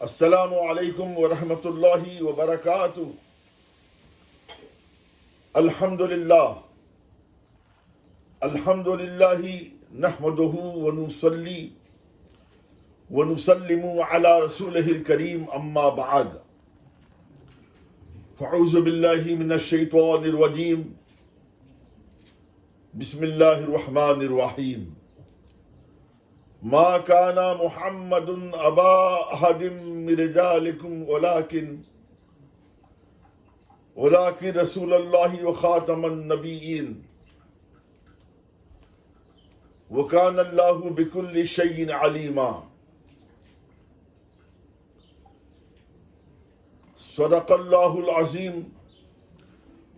السلام علیکم ورحمۃ اللہ وبرکاتہ۔ الحمد للہ نحمدہ ونصلی ونسلم علی رسولہ الکریم، اما بعد فاعوذ باللہ من الشیطان الرجیم، بسم اللہ الرحمن الرحیم۔ ما كان محمد ابا احد من رجالكم ولكن رسول الله وخاتم النبيين وكان الله بكل شيء عليما۔ صدق الله العظيم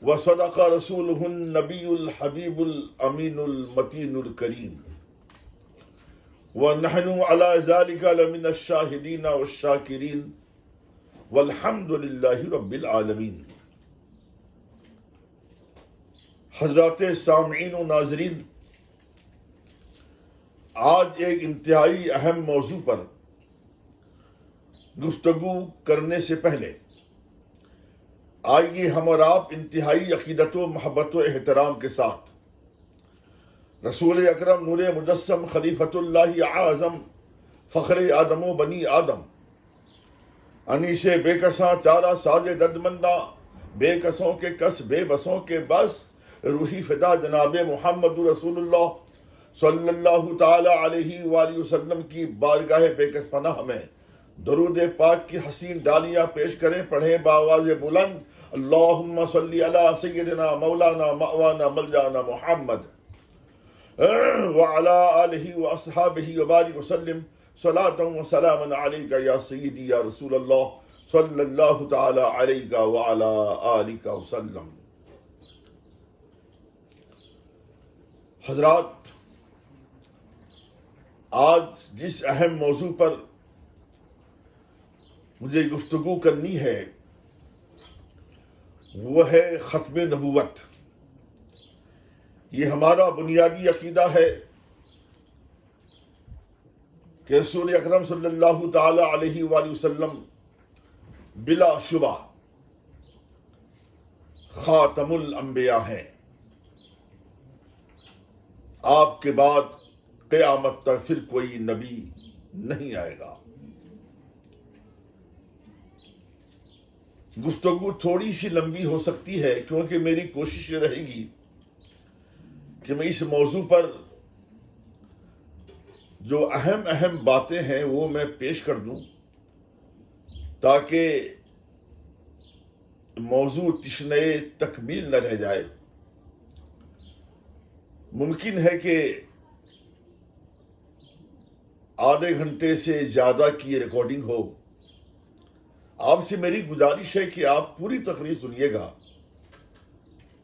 وصدق رسوله النبي الحبيب الأمين المتين الكريم، وَنَحْنُ عَلَى ذَلِكَ لَمِنَ الشَّاهِدِينَ وَالشَّاكِرِينَ وَالْحَمْدُ لِلَّهِ رَبِّ الْعَالَمِينَ۔ حضرات سامعین و ناظرین، آج ایک انتہائی اہم موضوع پر گفتگو کرنے سے پہلے آئیے ہم اور آپ انتہائی عقیدت و محبت و احترام کے ساتھ رسول اکرم نور مجسم خلیفۃ اللہ اعظم فخر آدم و بنی آدم انیس بے کساں چارہ ساز دردمنداں، بے کسوں کے کس بے بسوں کے بس، روحی فدا جناب محمد رسول اللہ صلی اللہ تعالی علیہ وآلہ وسلم کی بارگاہ بے کس پناہ میں درود پاک کی حسین ڈالیاں پیش کریں، پڑھیں بآواز بلند، اللہم صلی علی سیدنا مولانا مأوانا ملجانا محمد وعلى آلہ واصحابہ وبارک وسلم صلاۃ وسلام علیک یا سیدی یا رسول اللہ صلی اللہ تعالی علیک وعلی آلہ وسلم۔ حضرات، آج جس اہم موضوع پر مجھے گفتگو کرنی ہے وہ ہے ختم نبوت۔ یہ ہمارا بنیادی عقیدہ ہے کہ رسول اکرم صلی اللہ تعالی علیہ وآلہ وسلم بلا شبہ خاتم الانبیاء ہیں۔ آپ کے بعد قیامت تک پھر کوئی نبی نہیں آئے گا۔ گفتگو تھوڑی سی لمبی ہو سکتی ہے کیونکہ میری کوشش یہ رہے گی کہ میں اس موضوع پر جو اہم باتیں ہیں وہ میں پیش کر دوں تاکہ موضوع تشنہ تکمیل نہ رہ جائے۔ ممکن ہے کہ آدھے گھنٹے سے زیادہ کی ریکارڈنگ ہو۔ آپ سے میری گزارش ہے کہ آپ پوری تقریر سنیے گا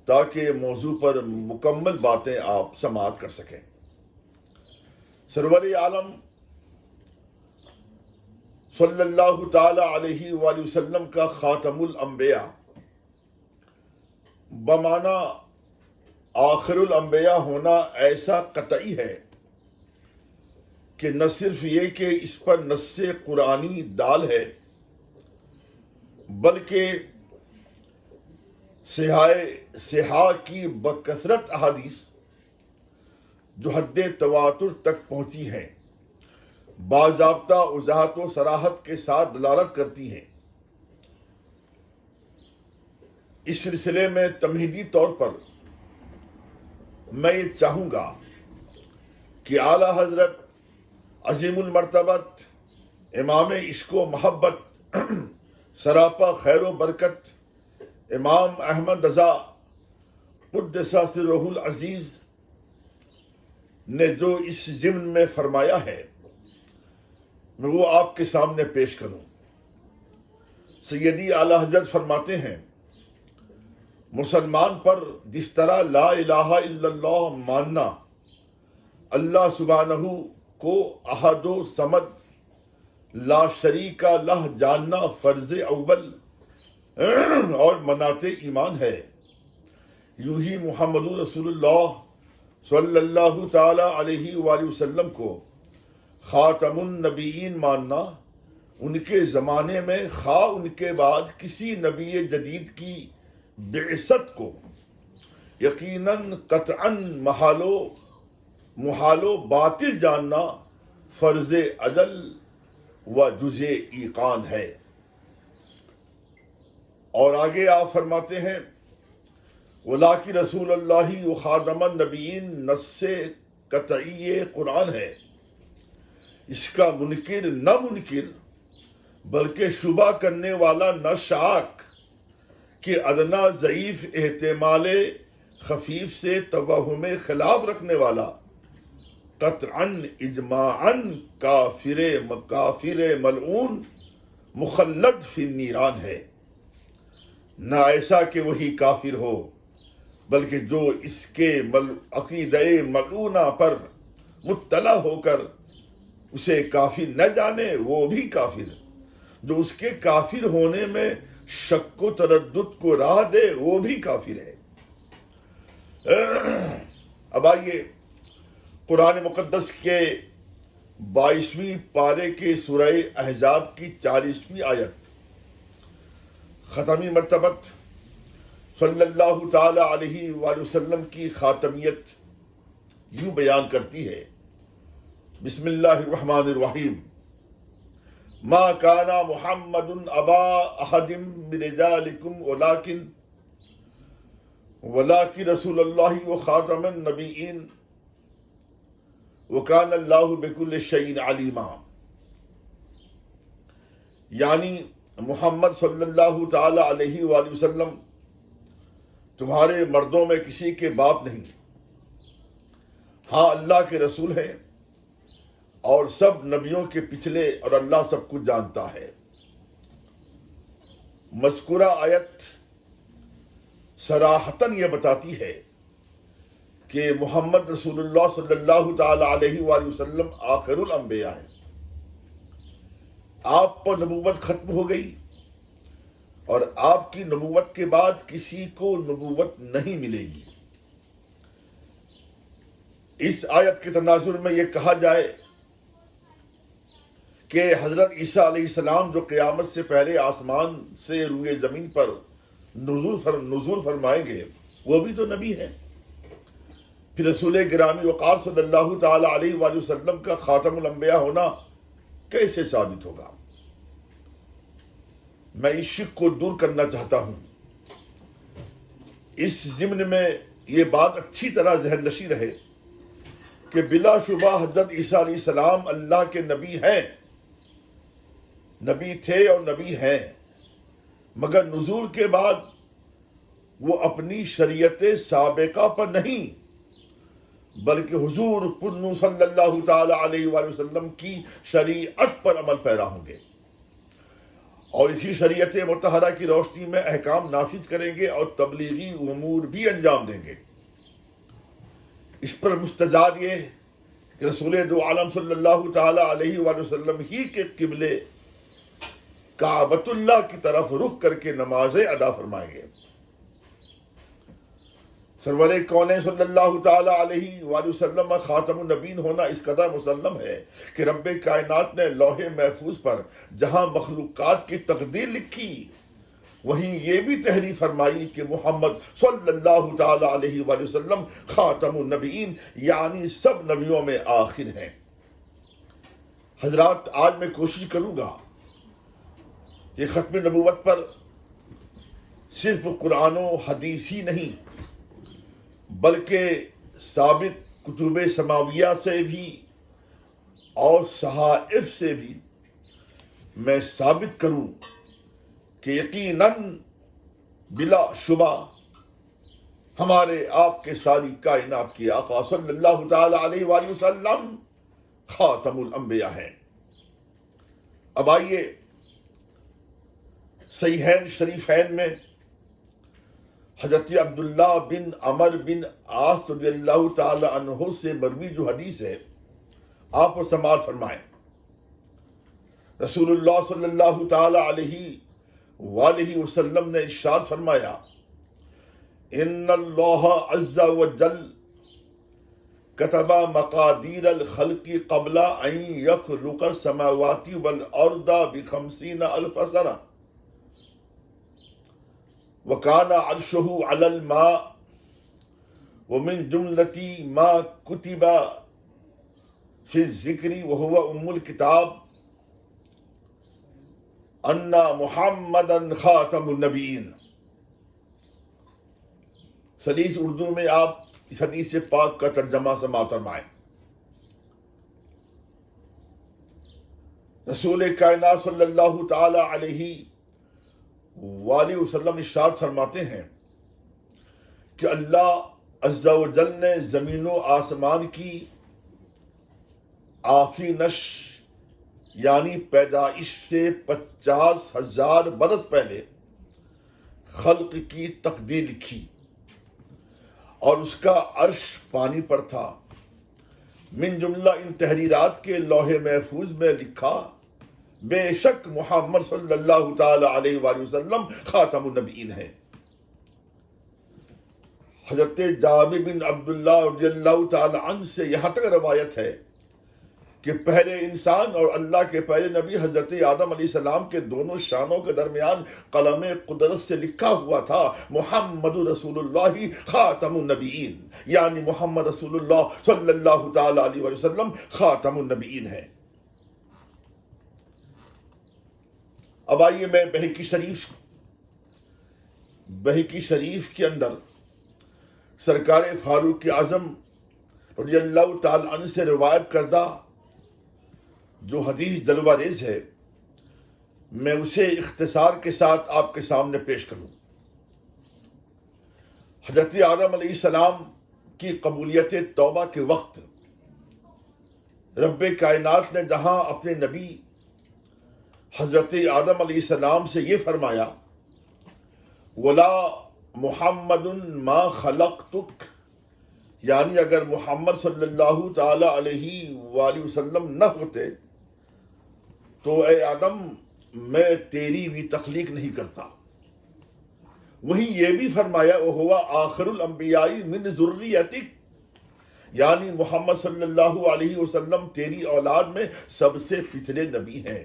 تاکہ موضوع پر مکمل باتیں آپ سماعت کر سکیں۔ سرور عالم صلی اللہ تعالی علیہ وآلہ وسلم کا خاتم الانبیاء بمعنی آخر الانبیاء ہونا ایسا قطعی ہے کہ نہ صرف یہ کہ اس پر نص قرآنی دال ہے بلکہ صحاح کی بکثرت احادیث جو حد تواتر تک پہنچی ہیں باضابطہ وضاحت و صراحت کے ساتھ دلالت کرتی ہیں۔ اس سلسلے میں تمہیدی طور پر میں یہ چاہوں گا کہ اعلی حضرت عظیم المرتبت امام عشق و محبت سراپا خیر و برکت امام احمد رضا قدس سرہ العزیز نے جو اس ضمن میں فرمایا ہے میں وہ آپ کے سامنے پیش کروں۔ سیدی اعلی حضرت فرماتے ہیں، مسلمان پر جس طرح لا الہ الا اللہ ماننا، اللہ سبحانہ کو احد و صمد لا شریک لہ جاننا فرض اول اور مناط ایمان ہے، یوں ہی محمد رسول اللہ صلی اللہ تعالی علیہ وآلہ وسلم کو خاتم النبیین ماننا ان کے زمانے میں خواہ ان کے بعد کسی نبی جدید کی بعثت کو یقیناً قطعاً محال و باطل جاننا فرض عدل و جز ایقان ہے۔ اور آگے آپ فرماتے ہیں وَلَٰكِن رسول اللہ و خاتم النبیین نص قطعی قرآن ہے، اس کا منکر نہ منکر بلکہ شبہ کرنے والا نہ شاک کہ ادنا ضعیف احتمال خفیف سے توہم خلاف رکھنے والا قطعاً اجماعاً کافر ملعون مخلد فی النیران ہے۔ نہ ایسا کہ وہی کافر ہو بلکہ جو اس کے عقیدہ ملعونہ پر مطلع ہو کر اسے کافر نہ جانے وہ بھی کافر، جو اس کے کافر ہونے میں شک و تردد کو راہ دے وہ بھی کافر ہے۔ اب آئیے قرآن مقدس کے 22ویں پارے کے سورہ احزاب کی 40ویں آیت ختمی مرتبت صلی اللہ تعالی علیہ وآلہ وسلم کی خاتمیت یوں بیان کرتی ہے، بسم اللہ الرحمن الرحیم، ما کان محمد ابا احد من رجالکم ولکن رسول اللہ و خاتم النبیین وکان اللہ بکل شیء علیما۔ یعنی محمد صلی اللہ تعالی علیہ وآلہ وسلم تمہارے مردوں میں کسی کے باپ نہیں، ہاں اللہ کے رسول ہیں اور سب نبیوں کے پچھلے، اور اللہ سب کچھ جانتا ہے۔ مذکورہ آیت صراحتاً یہ بتاتی ہے کہ محمد رسول اللہ صلی اللہ تعالی علیہ وآلہ وسلم آخر الانبیاء ہیں۔ آپ پر نبوت ختم ہو گئی اور آپ کی نبوت کے بعد کسی کو نبوت نہیں ملے گی۔ اس آیت کے تناظر میں یہ کہا جائے کہ حضرت عیسیٰ علیہ السلام جو قیامت سے پہلے آسمان سے روئے زمین پر نزول فرمائیں گے وہ بھی تو نبی ہیں، پھر رسول گرامی وقار صلی اللہ تعالی علیہ وآلہ وسلم کا خاتم الانبیاء ہونا کیسے ثابت ہوگا؟ میں اس شک کو دور کرنا چاہتا ہوں۔ اس ضمن میں یہ بات اچھی طرح ذہن نشیں رہے کہ بلا شبہ حضرت عیسیٰ علیہ السلام اللہ کے نبی ہیں، نبی تھے اور نبی ہیں، مگر نزول کے بعد وہ اپنی شریعت سابقہ پر نہیں بلکہ حضور پنو صلی اللہ تعالی علیہ وآلہ وسلم کی شریعت پر عمل پیرا ہوں گے اور اسی شریعت مطہرہ کی روشنی میں احکام نافذ کریں گے اور تبلیغی امور بھی انجام دیں گے۔ اس پر مستزاد یہ کہ رسول دو عالم صلی اللہ تعالی علیہ وآلہ وسلم ہی کے قبلے کعبۃ اللہ کی طرف رخ کر کے نمازیں ادا فرمائیں گے۔ سرور کونین صلی اللہ تعالی علیہ وآلہ وسلم خاتم النبیین ہونا اس قدر مسلم ہے کہ رب کائنات نے لوح محفوظ پر جہاں مخلوقات کی تقدیر لکھی وہیں یہ بھی تحریر فرمائی کہ محمد صلی اللہ تعالی علیہ وآلہ وسلم خاتم النبیین یعنی سب نبیوں میں آخر ہیں۔ حضرات، آج میں کوشش کروں گا کہ ختم نبوت پر صرف قرآن و حدیث ہی نہیں بلکہ ثابت کتب سماویہ سے بھی اور صحائف سے بھی میں ثابت کروں کہ یقیناً بلا شبہ ہمارے آپ کے ساری کائنات کے آقا صلی اللہ تعالی علیہ وآلہ وسلم خاتم الانبیاء ہیں۔ اب آئیے صحیحین شریفین میں حضرت عبداللہ بن عمر بن عاص رضی اللہ تعالی عنہ سے مروی جو حدیث ہے آپ وہ سماعت فرمائیں۔ رسول اللہ صلی اللہ تعالی علیہ وآلہ وسلم نے ارشاد فرمایا، ان اللہ عز وجل كتب مقادير الخلق قبل أن يخلق السماوات والأرض ب50,000 سنة وكان عرشه على الماء ومن جملة ما كتب في الذكر وهو أم الكتاب أن محمدا خاتم النبیین. سلیس اردو میں آپ اس حدیث پاک کا ترجمہ سماعت فرمائیں. رسول کائنات صلی اللہ تعالی علیہ وآلہ وسلم ارشاد فرماتے ہیں کہ اللہ عز و جل نے زمین و آسمان کی آفرینش یعنی پیدائش سے 50,000 برس پہلے خلق کی تقدیر لکھی اور اس کا عرش پانی پر تھا. من جملہ ان تحریرات کے لوح محفوظ میں لکھا بے شک محمد صلی اللہ تعالی علیہ وآلہ وسلم خاتم النبیین ہے. حضرت جابر بن عبداللہ رضی اللہ تعالی عنہ سے یہاں تک روایت ہے کہ پہلے انسان اور اللہ کے پہلے نبی حضرت آدم علیہ السلام کے دونوں شانوں کے درمیان قلم قدرت سے لکھا ہوا تھا محمد رسول اللہ خاتم النبیین، یعنی محمد رسول اللہ صلی اللہ تعالی علیہ وسلم خاتم النبیین ہے. اب آئیے میں بہقی شریف کے اندر سرکار فاروق اعظم رضی اللہ تعالی عنہ سے روایت کردہ جو حدیث جلوہ ریز ہے میں اسے اختصار کے ساتھ آپ کے سامنے پیش کروں. حضرت آدم علیہ السلام کی قبولیت توبہ کے وقت رب کائنات نے جہاں اپنے نبی حضرت آدم علیہ السلام سے یہ فرمایا وَلَا مُحَمَّدٌ مَا خَلَقْتُكَ، یعنی اگر محمد صلی اللہ تعالی علیہ وآلہ وسلم نہ ہوتے تو اے آدم میں تیری بھی تخلیق نہیں کرتا. وہیں یہ بھی فرمایا وَهُوَ آخر الانبیاء من ذریتک، یعنی محمد صلی اللہ علیہ وسلم تیری اولاد میں سب سے پچھلے نبی ہیں.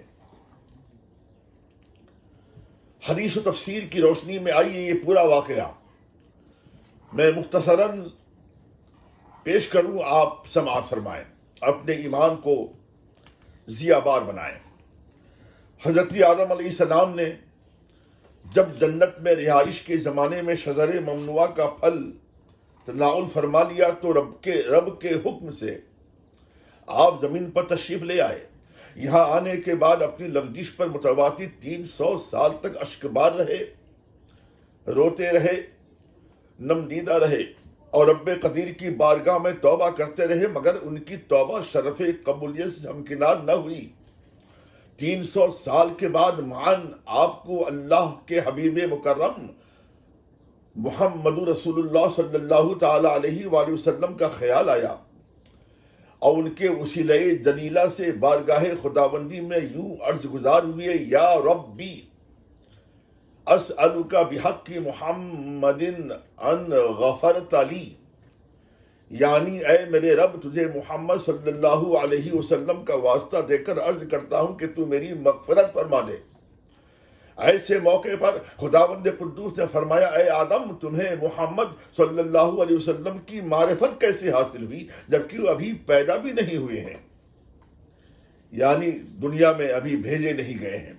حدیث و تفسیر کی روشنی میں آئیے یہ پورا واقعہ میں مختصراً پیش کروں، آپ سماعت فرمائیں، اپنے ایمان کو ضیا بار بنائیں. حضرت آدم علیہ السلام نے جب جنت میں رہائش کے زمانے میں شجر ممنوعہ کا پھل تناول فرما لیا تو رب کے حکم سے آپ زمین پر تشریف لے آئے. یہاں آنے کے بعد اپنی لغزش پر متواتر 300 سال تک اشکبار رہے، روتے رہے، نمدیدہ رہے اور رب قدیر کی بارگاہ میں توبہ کرتے رہے، مگر ان کی توبہ شرف قبولیت سے ہمکنار نہ ہوئی. 300 سال کے بعد معاً آپ کو اللہ کے حبیب مکرم محمد رسول اللہ صلی اللہ تعالی علیہ وآلہ وسلم کا خیال آیا اور ان کے وسیلہ جلیلہ سے بارگاہ خداوندی میں یوں عرض گزار ہوئے یا ربی اسألک بحق محمد ان غفرت لی، یعنی اے میرے رب تجھے محمد صلی اللہ علیہ وسلم کا واسطہ دے کر عرض کرتا ہوں کہ تو میری مغفرت فرما دے. ایسے موقع پر خداوند قدوس نے فرمایا اے آدم تمہیں محمد صلی اللہ علیہ وسلم کی معرفت کیسے حاصل ہوئی جبکہ وہ ابھی پیدا بھی نہیں ہوئے ہیں، یعنی دنیا میں ابھی بھیجے نہیں گئے ہیں.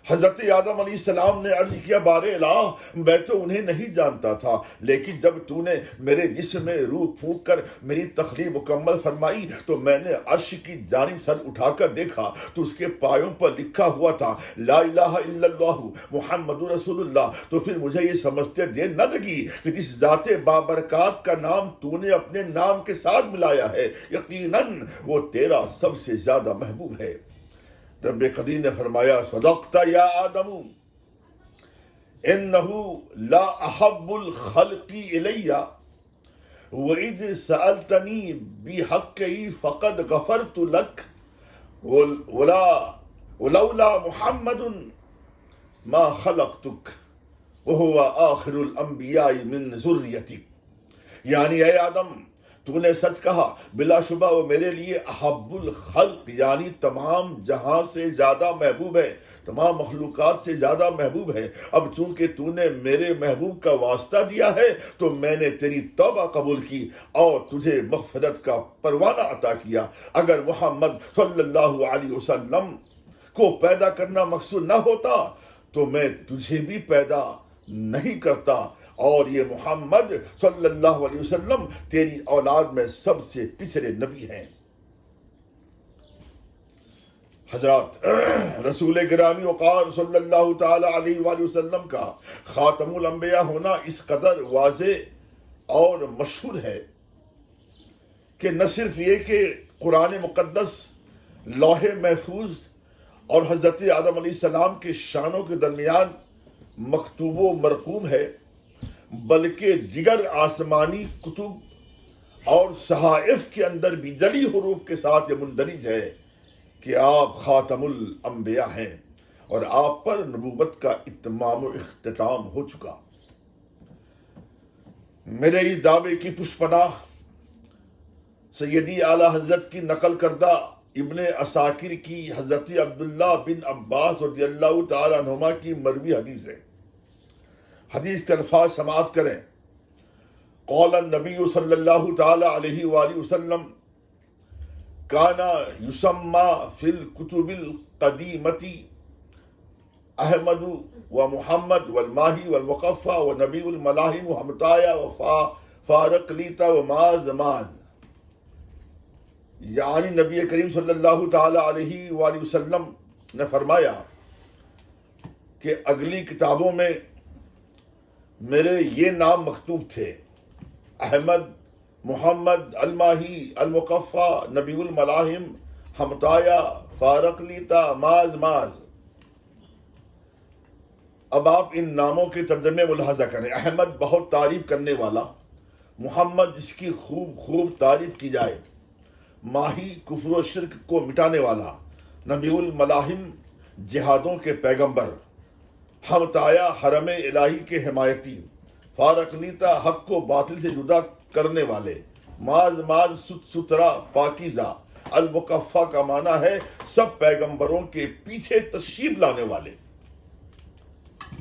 حضرت آدم علیہ السلام نے عرض کیا بار الہ میں تو انہیں نہیں جانتا تھا، لیکن جب تو نے میرے جسم میں روح پھونک کر میری تخلیق مکمل فرمائی تو میں نے عرش کی جانب سر اٹھا کر دیکھا تو اس کے پایوں پر لکھا ہوا تھا لا الہ الا اللہ محمد رسول اللہ. تو پھر مجھے یہ سمجھتے دیر نہ لگی کہ جس ذات بابرکات کا نام تو نے اپنے نام کے ساتھ ملایا ہے یقیناً وہ تیرا سب سے زیادہ محبوب ہے. رب قدیر نے فرمایا صدقت یا آدم انہو لا احب الخلق الی وَإِذْ سَأَلْتَنِي بِحَقِّهِ فَقَدْ غَفَرْتُ لَكَ وَلَوْلَا مُحَمَّدٌ مَا خَلَقْتُكَ وَهُوَ آخِرُ الْأَنْبِيَاءِ مِنْ ذُرِّيَّتِكَ، یعنی اے آدم تو نے سچ کہا، بلا شبہ وہ میرے لیے احب الخلق یعنی تمام جہاں سے زیادہ محبوب ہے، تمام مخلوقات سے زیادہ محبوب ہے۔ اب چونکہ تو نے میرے محبوب کا واسطہ دیا ہے تو میں نے تیری توبہ قبول کی اور تجھے مغفرت کا پروانہ عطا کیا۔ اگر محمد صلی اللہ علیہ وسلم کو پیدا کرنا مقصود نہ ہوتا تو میں تجھے بھی پیدا نہیں کرتا، اور یہ محمد صلی اللہ علیہ وسلم تیری اولاد میں سب سے پچھلے نبی ہیں۔ حضرات، رسول گرامی وقار صلی اللہ تعالی علیہ وآلہ وسلم کا خاتم الانبیاء ہونا اس قدر واضح اور مشہور ہے کہ نہ صرف یہ کہ قرآن مقدس لوح محفوظ اور حضرت آدم علیہ السلام کے شانوں کے درمیان مکتوب و مرقوم ہے، بلکہ دیگر آسمانی کتب اور صحائف کے اندر بھی جلی حروف کے ساتھ یہ مندرج ہے کہ آپ خاتم الانبیاء ہیں اور آپ پر نبوت کا اتمام و اختتام ہو چکا۔ میرے اس دعوے کی پشپناہ سیدی اعلیٰ حضرت کی نقل کردہ ابن عساکر کی حضرت عبداللہ بن عباس رضی اللہ تعالی عنہما کی مروی حدیث ہے۔ حدیث کے الفاظ سماعت کریں۔ قال النبی صلی اللہ تعالی علیہ وآلہ وسلم کانا یسمى فی الکتب القدیمۃ احمد و محمد والماہی والمقفى ونبی الملاحم حمطایا وفارقلیتا وماز ماز، یعنی نبی کریم صلی اللہ تعالی علیہ وآلہ وسلم نے فرمایا کہ اگلی کتابوں میں میرے یہ نام مکتوب تھے: احمد، محمد، الماہی، المقفى، نبی الملاحم، حمطایا، فارقلیتا، ماز ماز۔ اب آپ ان ناموں کے ترجمے ملاحظہ کریں۔ احمد بہت تعریف کرنے والا، محمد جس کی خوب تعریف کی جائے، ماہی کفر و شرک کو مٹانے والا، نبی الملاحم جہادوں کے پیغمبر، حمطایا حرم الہی کے حمایتی، فارقلیتا حق کو باطل سے جدا کرنے والے، ماز ماز ستھرا پاکیزہ، المقفى کا معنی ہے سب پیغمبروں کے پیچھے تشریف لانے والے۔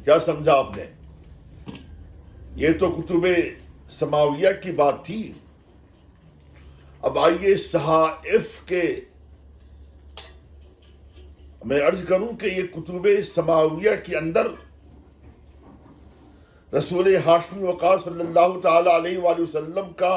کیا سمجھا آپ نے؟ یہ تو کتب سماویہ کی بات تھی۔ اب آئیے صحائف کے، میں عرض کروں کہ یہ کتب سماویہ کے اندر رسول ہاشمی وقار صلی اللہ تعالی علیہ وآلہ وسلم کا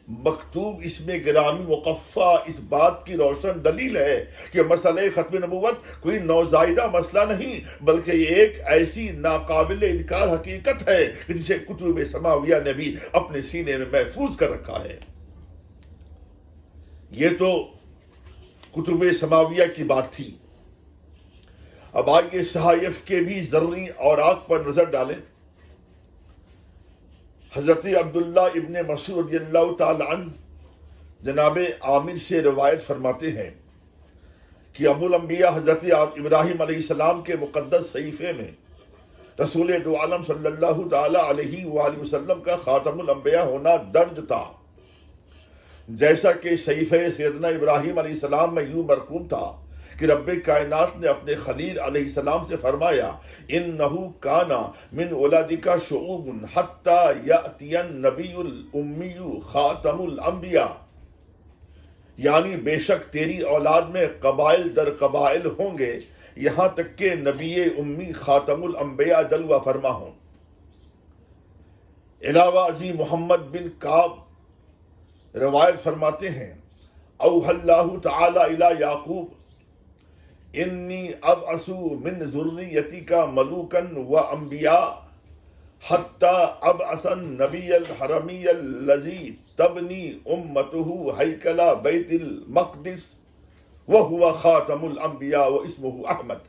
مکتوب اسم گرامی مقفى اس بات کی روشن دلیل ہے کہ مسئلہ ختم نبوت کوئی نوزائیدہ مسئلہ نہیں، بلکہ یہ ایک ایسی ناقابل انکار حقیقت ہے جسے کتب سماویہ نے بھی اپنے سینے میں محفوظ کر رکھا ہے۔ یہ تو کتب سماویہ کی بات تھی۔ اب آئیے صحائف کے بھی ذرعی اوراق پر نظر ڈالیں۔ حضرت عبداللہ ابن مسعود رضی اللہ تعالی عنہ جناب عامر سے روایت فرماتے ہیں کہ ابو الانبیاء حضرت ابراہیم علیہ السلام کے مقدس صحیفے میں رسول دو عالم صلی اللہ تعالی علیہ وآلہ وسلم کا خاتم الانبیاء ہونا درج تھا، جیسا کہ صحیفہ سیدنا ابراہیم علیہ السلام میں یوں مرقوم تھا کہ رب کائنات نے اپنے خلیل علیہ السلام سے فرمایا: انہو کانا من اولادک شعوب حتی یأتی النبی الامی خاتم الانبیاء، یعنی بے شک تیری اولاد میں قبائل در قبائل ہوں گے یہاں تک کہ نبی امی خاتم الانبیاء جلوہ فرما ہوں۔ علاوہ ازیں محمد بن کعب روایت فرماتے ہیں: اوحی اللہ تعالی الی یعقوب انی ابعث من ذریتک ملوکا و انبیاء حتی ابعث النبی الحرمی الذی تبنی امتہ ہیکل بیت المقدس وہو خاتم الانبیاء و اسمہ احمد،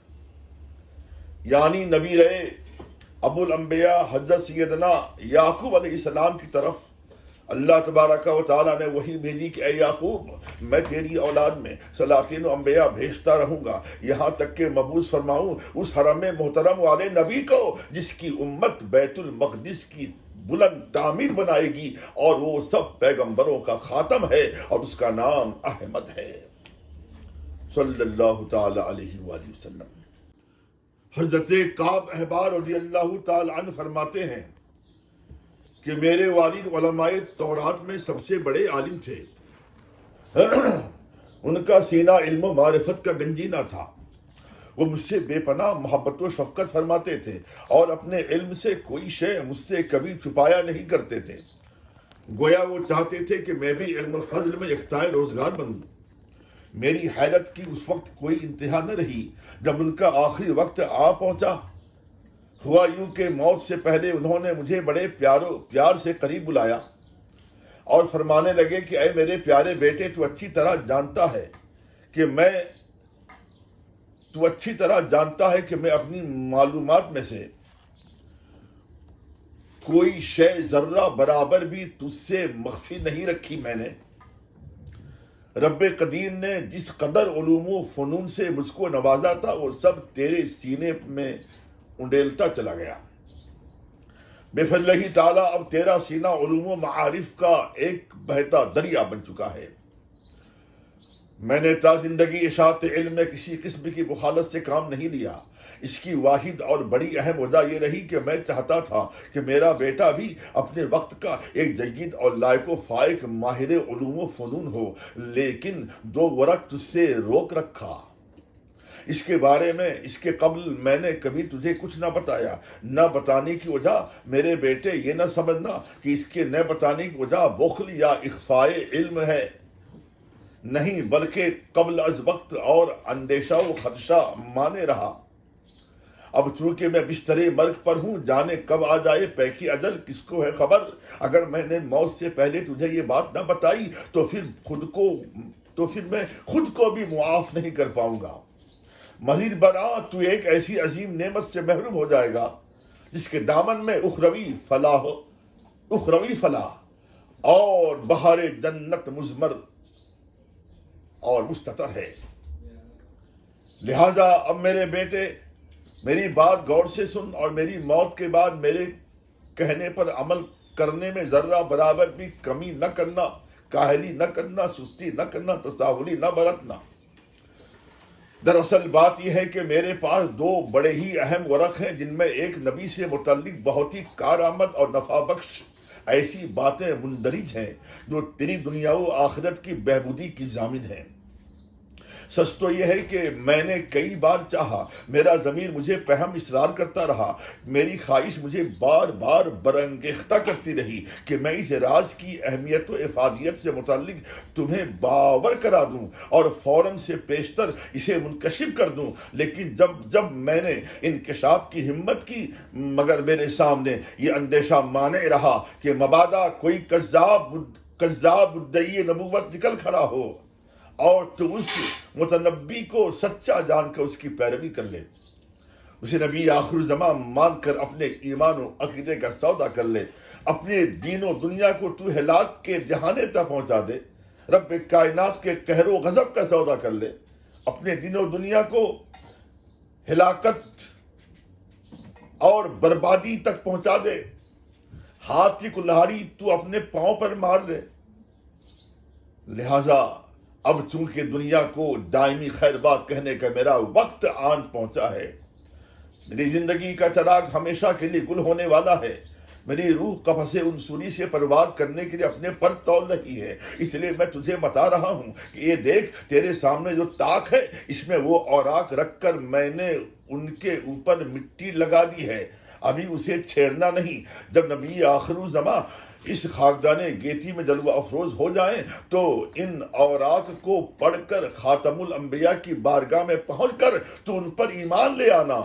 یعنی نبی رہے ابو الانبیاء حضرت سیدنا یعقوب علیہ السلام کی طرف اللہ تبارک و تعالیٰ نے وحی بھیجی کہ اے یعقوب، میں تیری اولاد میں سلاطین و انبیاء بھیجتا رہوں گا یہاں تک کہ مبعوث فرماؤں اس حرم محترم والے نبی کو جس کی امت بیت المقدس کی بلند تعمیر بنائے گی، اور وہ سب پیغمبروں کا خاتم ہے اور اس کا نام احمد ہے صلی اللہ تعالی علیہ وآلہ وسلم۔ حضرت کعب احبار رضی اللہ تعالی عنہ فرماتے ہیں کہ میرے والد علماء تورات میں سب سے بڑے عالم تھے، ان کا سینہ علم و معرفت کا گنجینہ تھا، وہ مجھ سے بے پناہ محبت و شفقت فرماتے تھے اور اپنے علم سے کوئی شے مجھ سے کبھی چھپایا نہیں کرتے تھے، گویا وہ چاہتے تھے کہ میں بھی علم و فضل میں یکتائے روزگار بنوں۔ میری حیرت کی اس وقت کوئی انتہا نہ رہی جب ان کا آخری وقت آ پہنچا۔ ہوا یوں کہ موت سے پہلے انہوں نے مجھے بڑے پیار سے قریب بلایا اور فرمانے لگے کہ اے میرے پیارے بیٹے، تو اچھی طرح جانتا ہے کہ میں اپنی معلومات میں سے کوئی شے ذرہ برابر بھی تجھ سے مخفی نہیں رکھی۔ میں نے رب قدیر نے جس قدر علوم و فنون سے مجھ کو نوازا تھا وہ سب تیرے سینے میں انڈیلتا چلا گیا۔ بے فضلہ تعالیٰ اب تیرا سینہ علوم و معارف کا ایک بہتا دریا بن چکا ہے۔ میں نے تا زندگی اشاعت علم میں کسی قسم کی مخالفت سے کام نہیں لیا۔ اس کی واحد اور بڑی اہم وجہ یہ رہی کہ میں چاہتا تھا کہ میرا بیٹا بھی اپنے وقت کا ایک جید اور لائق و فائق ماہر علوم و فنون ہو، لیکن دو ورق تجھ سے روک رکھا۔ اس کے بارے میں اس کے قبل میں نے کبھی تجھے کچھ نہ بتایا۔ نہ بتانے کی وجہ میرے بیٹے یہ نہ سمجھنا کہ اس کے نہ بتانے کی وجہ بخل یا اخفائے علم ہے، نہیں، بلکہ قبل از وقت اور اندیشہ و خدشہ مانے رہا۔ اب چونکہ میں بستر مرگ پر ہوں، جانے کب آ جائے پیکی اجل کس کو ہے خبر۔ اگر میں نے موت سے پہلے تجھے یہ بات نہ بتائی تو پھر میں خود کو بھی معاف نہیں کر پاؤں گا۔ مزید برآں تو ایک ایسی عظیم نعمت سے محروم ہو جائے گا جس کے دامن میں اخروی فلاح اور بہار جنت مضمر اور مستتر ہے۔ لہذا اب میرے بیٹے میری بات غور سے سن اور میری موت کے بعد میرے کہنے پر عمل کرنے میں ذرہ برابر بھی کمی نہ کرنا، کاہلی نہ کرنا، سستی نہ کرنا، تساہلی نہ برتنا۔ دراصل بات یہ ہے کہ میرے پاس دو بڑے ہی اہم ورق ہیں جن میں ایک نبی سے متعلق بہت ہی کارآمد اور نفع بخش ایسی باتیں مندرج ہیں جو تیری دنیا و آخرت کی بہبودی کی ضامن ہیں۔ سچ تو یہ ہے کہ میں نے کئی بار چاہا، میرا ضمیر مجھے پہم اصرار کرتا رہا، میری خواہش مجھے بار بار برانگیختہ کرتی رہی کہ میں اس راز کی اہمیت و افادیت سے متعلق تمہیں باور کرا دوں اور فوراً سے پیشتر اسے منکشف کر دوں، لیکن جب میں نے انکشاف کی ہمت کی مگر میرے سامنے یہ اندیشہ مانے رہا کہ مبادا کوئی کذاب مدعی نبوت نکل کھڑا ہو اور تو اس متنبی کو سچا جان کر اس کی پیروی کر لے، اسے نبی آخر الزمان مان کر اپنے ایمان و عقیدے کا سودا کر لے، اپنے دین و دنیا کو تو ہلاک کے دہانے تک پہنچا دے، رب کائنات کے قہر و غضب کا سودا کر لے، اپنے دین و دنیا کو ہلاکت اور بربادی تک پہنچا دے، ہاتھ کی کلہاڑی تو اپنے پاؤں پر مار دے۔ لہذا اب چونکہ دنیا کو دائمی خیر بات کہنے کا میرا وقت آن پہنچا ہے، میری زندگی کا چراغ ہمیشہ کے لیے گل ہونے والا ہے، میری روح قفس عنصری سے پرواز کرنے کے لیے اپنے پر تول رہی ہے، اس لیے میں تجھے بتا رہا ہوں کہ یہ دیکھ تیرے سامنے جو طاق ہے اس میں وہ اوراق رکھ کر میں نے ان کے اوپر مٹی لگا دی ہے، ابھی اسے چھیڑنا نہیں۔ جب نبی آخر الزمان اس خاکدان گیتی میں جلوہ افروز ہو جائیں تو ان اوراق کو پڑھ کر خاتم الانبیاء کی بارگاہ میں پہنچ کر تو ان پر ایمان لے آنا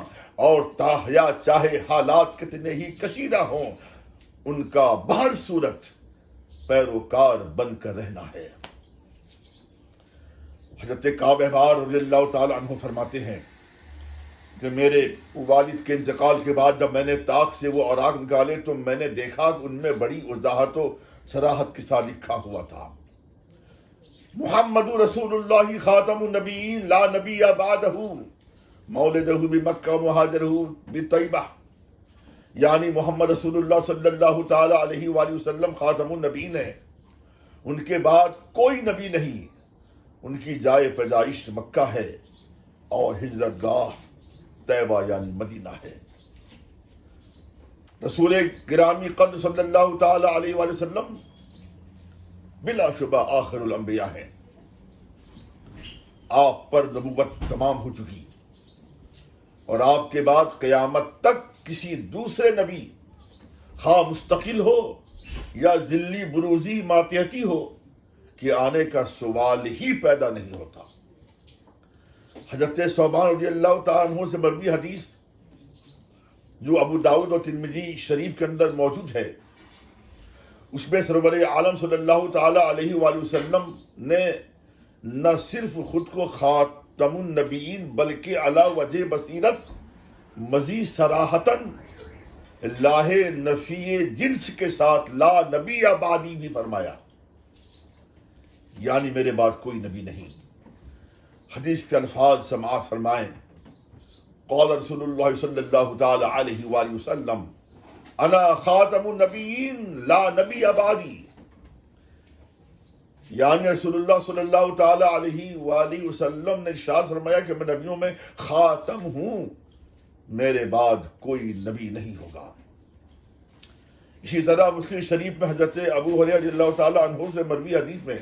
اور تاحیا چاہے حالات کتنے ہی کشیدہ ہوں ان کا بہر صورت پیروکار بن کر رہنا ہے۔ حضرت کعب احبار رضی اللہ تعالی عنہ فرماتے ہیں کہ میرے والد کے انتقال کے بعد جب میں نے طاق سے وہ اوراق نکالے تو میں نے دیکھا کہ ان میں بڑی وضاحت و صراحت کے ساتھ لکھا ہوا تھا، محمد رسول اللہ خاتم النبیین لا نبی بعدہ، مولدہ بمکہ و مہاجرہ بطیبہ۔ یعنی محمد رسول اللہ صلی اللہ تعالی علیہ وآلہ وسلم خاتم النبیین ہیں، ان کے بعد کوئی نبی نہیں، ان کی جائے پیدائش مکہ ہے اور ہجرت گاہ طیبہ یعنی مدینہ ہے۔ رسول گرامی قدر صلی اللہ تعالی علیہ وآلہ وسلم بلا شبہ آخر الانبیاء ہیں، آپ پر نبوت تمام ہو چکی، اور آپ کے بعد قیامت تک کسی دوسرے نبی خواہ مستقل ہو یا ذلی بروزی ماتحتی ہو کہ آنے کا سوال ہی پیدا نہیں ہوتا۔ حضرت ثوبان رضی اللہ تعالیٰ عنہ سے مروی حدیث جو ابو داؤد اور ترمذی شریف کے اندر موجود ہے، اس میں سرور عالم صلی اللہ تعالی علیہ وآلہ وسلم نے نہ صرف خود کو خاتم النبیین بلکہ علی وجہ بصیرت مزید صراحتاً لاہ نفی جنس کے ساتھ لا نبی بعدی بھی فرمایا، یعنی میرے بعد کوئی نبی نہیں۔ حدیث کے الفاظ سماعت فرمائیں، قال رسول اللہ صلی اللہ تعالی علیہ وآلہ وسلم انا خاتم النبیین لا نبی بعدی، یعنی رسول اللہ صلی اللہ تعالی علیہ وآلہ وسلم نے ارشاد فرمایا کہ میں نبیوں میں خاتم ہوں، میرے بعد کوئی نبی نہیں ہوگا۔ اسی طرح مسلم شریف میں حضرت ابو ہریرہ رضی اللہ تعالی عنہ سے مروی حدیث میں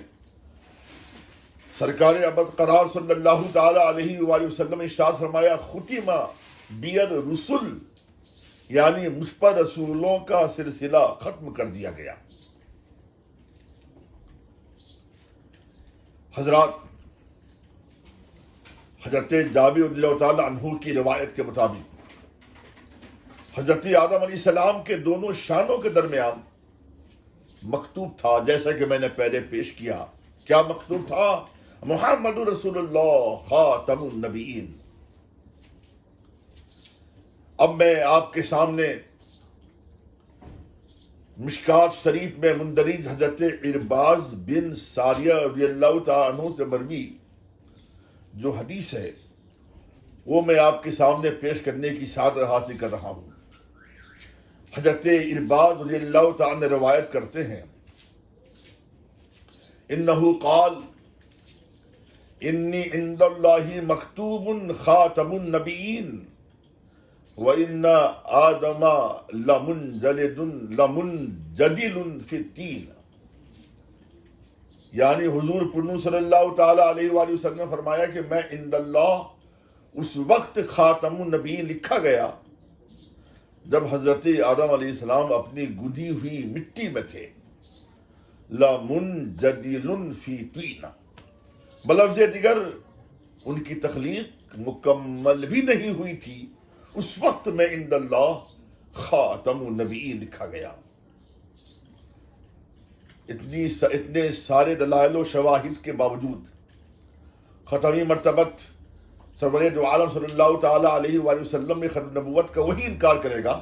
سرکار ابد قرار صلی اللہ تعالی علیہ وآلہ وسلم نے ارشاد فرمایا ختم بیر رسل، یعنی مجھ پر رسولوں کا سلسلہ ختم کر دیا گیا۔ حضرات، حضرت جابر رضی اللہ تعالی عنہ کی روایت کے مطابق حضرت آدم علیہ السلام کے دونوں شانوں کے درمیان مکتوب تھا، جیسا کہ میں نے پہلے پیش کیا۔ کیا مکتوب تھا؟ محمد رسول اللہ خاتم النبیین۔ اب میں آپ کے سامنے مشکات شریف میں مندرج حضرت ارباز بن ساریہ رضی اللہ تعالیٰ عنہ سے مروی جو حدیث ہے وہ میں آپ کے سامنے پیش کرنے کی سعادت حاصل کر رہا ہوں۔ حضرت ارباز رضی اللہ تعالیٰ نے روایت کرتے ہیں، انہو قال انی عند اللہ مکتوب خاتم النبیین وَإِنَّ آدَمَ لَمُنْجَدِلٌ فِي التِّينِ، یعنی حضور پرنو صلی اللہ تعالی علیہ وآلہ وسلم نے فرمایا کہ میں عند اللہ اس وقت خاتم النبیین لکھا گیا جب حضرت آدم علیہ السلام اپنی گندھی ہوئی مٹی میں تھے۔ لَمُنْجَدِلٌ فِي طِينَ، بلفظ دیگر ان کی تخلیق مکمل بھی نہیں ہوئی تھی، اس وقت میں عند اللہ خاتم النبیین لکھا گیا۔ اتنے سارے دلائل و شواہد کے باوجود ختمی مرتبت سرور دو عالم صلی اللہ تعالی علیہ وآلہ وسلم میں ختم نبوت کا وہی انکار کرے گا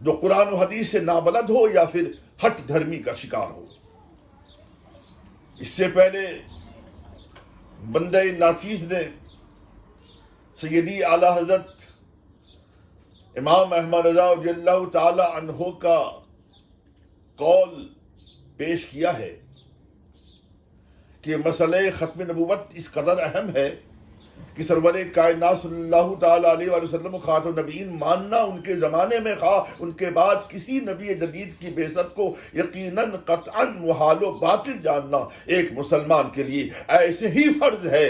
جو قرآن و حدیث سے نابلد ہو یا پھر ہٹ دھرمی کا شکار ہو۔ اس سے پہلے بندہ ناچیز نے سیدی اعلی حضرت امام احمد رضا رضی اللہ تعالی عنہ کا قول پیش کیا ہے کہ مسئلہ ختم نبوت اس قدر اہم ہے کہ سرور کائنات صلی اللہ تعالی علیہ وآلہ وسلم خاتم النبیین ماننا ان کے زمانے میں خواہ ان کے بعد کسی نبی جدید کی بعثت کو یقیناً قطعاً محال و باطل جاننا ایک مسلمان کے لیے ایسے ہی فرض ہے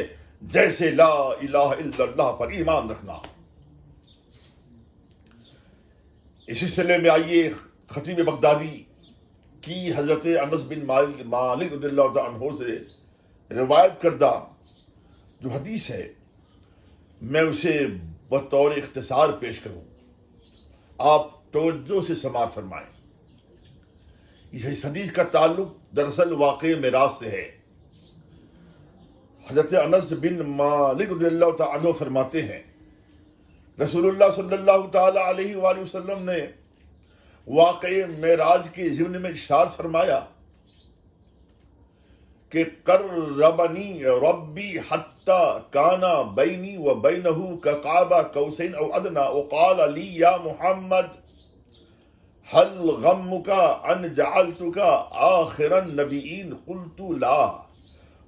جیسے لا الہ الا اللہ پر ایمان رکھنا۔ اس سلسلے میں آئیے خطیب بغدادی کی حضرت انس بن مالک رضی اللہ عنہ سے روایت کردہ جو حدیث ہے میں اسے بطور اختصار پیش کروں، آپ توجہ سے سماعت فرمائیں۔ اس حدیث کا تعلق دراصل واقع معراج سے ہے۔ حضرت انس بن مالک رضی اللہ تعالیٰ عنہ فرماتے ہیں رسول اللہ صلی اللہ تعالی علیہ وآلہ وسلم نے واقع معراج کے ضمن میں ارشاد فرمایا کہ قربنی ربی حتی کانا بینی و بینہ کقاب قوسین او ادنا وقال لی یا محمد هل غمك ان جعلتك آخر النبیین قلت لا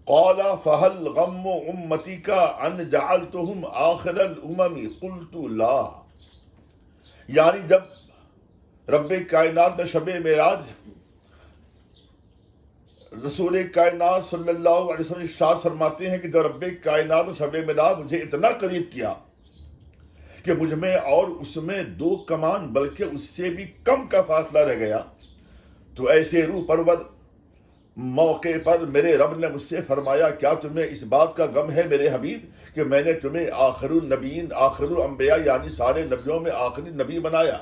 قال فهل غم امتك ان جعلتهم آخر الامم قلت لا. یعنی جب رب کائنات نے شب معراج رسول کائنات صلی اللہ علیہ وسلم ارشاد فرماتے ہیں کہ جب رب کائنات نے شب معراج مجھے اتنا قریب کیا کہ مجھ میں اور اس میں 2 کمان بلکہ اس سے بھی کم کا فاصلہ رہ گیا، تو ایسے روح پرور موقع پر میرے رب نے مجھ سے فرمایا کیا تمہیں اس بات کا غم ہے میرے حبیب کہ میں نے تمہیں آخر النبیین آخر الانبیاء یعنی سارے نبیوں میں آخری نبی بنایا.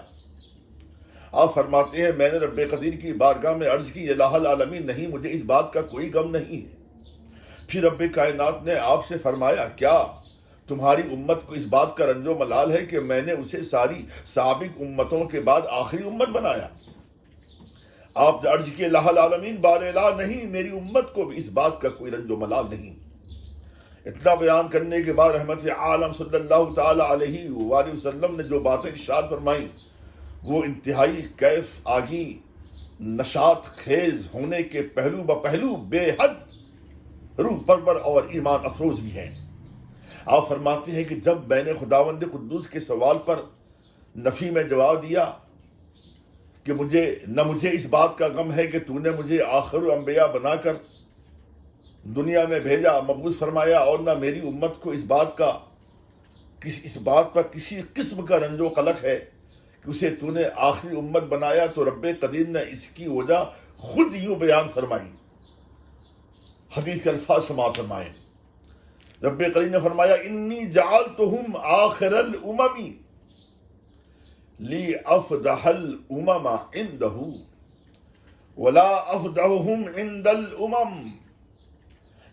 آپ فرماتے ہیں میں نے رب قدیر کی بارگاہ میں عرض کی الہ العالمین نہیں، مجھے اس بات کا کوئی غم نہیں ہے. پھر رب کائنات نے آپ سے فرمایا کیا تمہاری امت کو اس بات کا رنج و ملال ہے کہ میں نے اسے ساری سابق امتوں کے بعد آخری امت بنایا؟ آپ نے عرض کی الہ العالمین بار الہ نہیں، میری امت کو بھی اس بات کا کوئی رنج و ملال نہیں. اتنا بیان کرنے کے بعد رحمت عالم صلی اللہ تعالی علیہ وآلہ وسلم نے جو باتیں ارشاد فرمائیں وہ انتہائی کیف آگی نشاط خیز ہونے کے پہلو بپہلو بے حد روح پرور اور ایمان افروز بھی ہیں. آپ فرماتے ہیں کہ جب میں نے خداوند قدوس کے سوال پر نفی میں جواب دیا کہ مجھے اس بات کا غم ہے کہ تو نے مجھے آخر انبیاء بنا کر دنیا میں بھیجا مبعوث فرمایا اور نہ میری امت کو اس بات پر کسی قسم کا رنج و قلق ہے کہ اسے تو نے آخری امت بنایا، تو رب قدیر نے اس کی وجہ خود یوں بیان فرمائی. حدیث کے الفاظ سماعت فرمائیں. رب قدیر نے فرمایا انی جعلتہم آخر الامم لی افدح الامم عندہ ولا افدحہم عند الامم.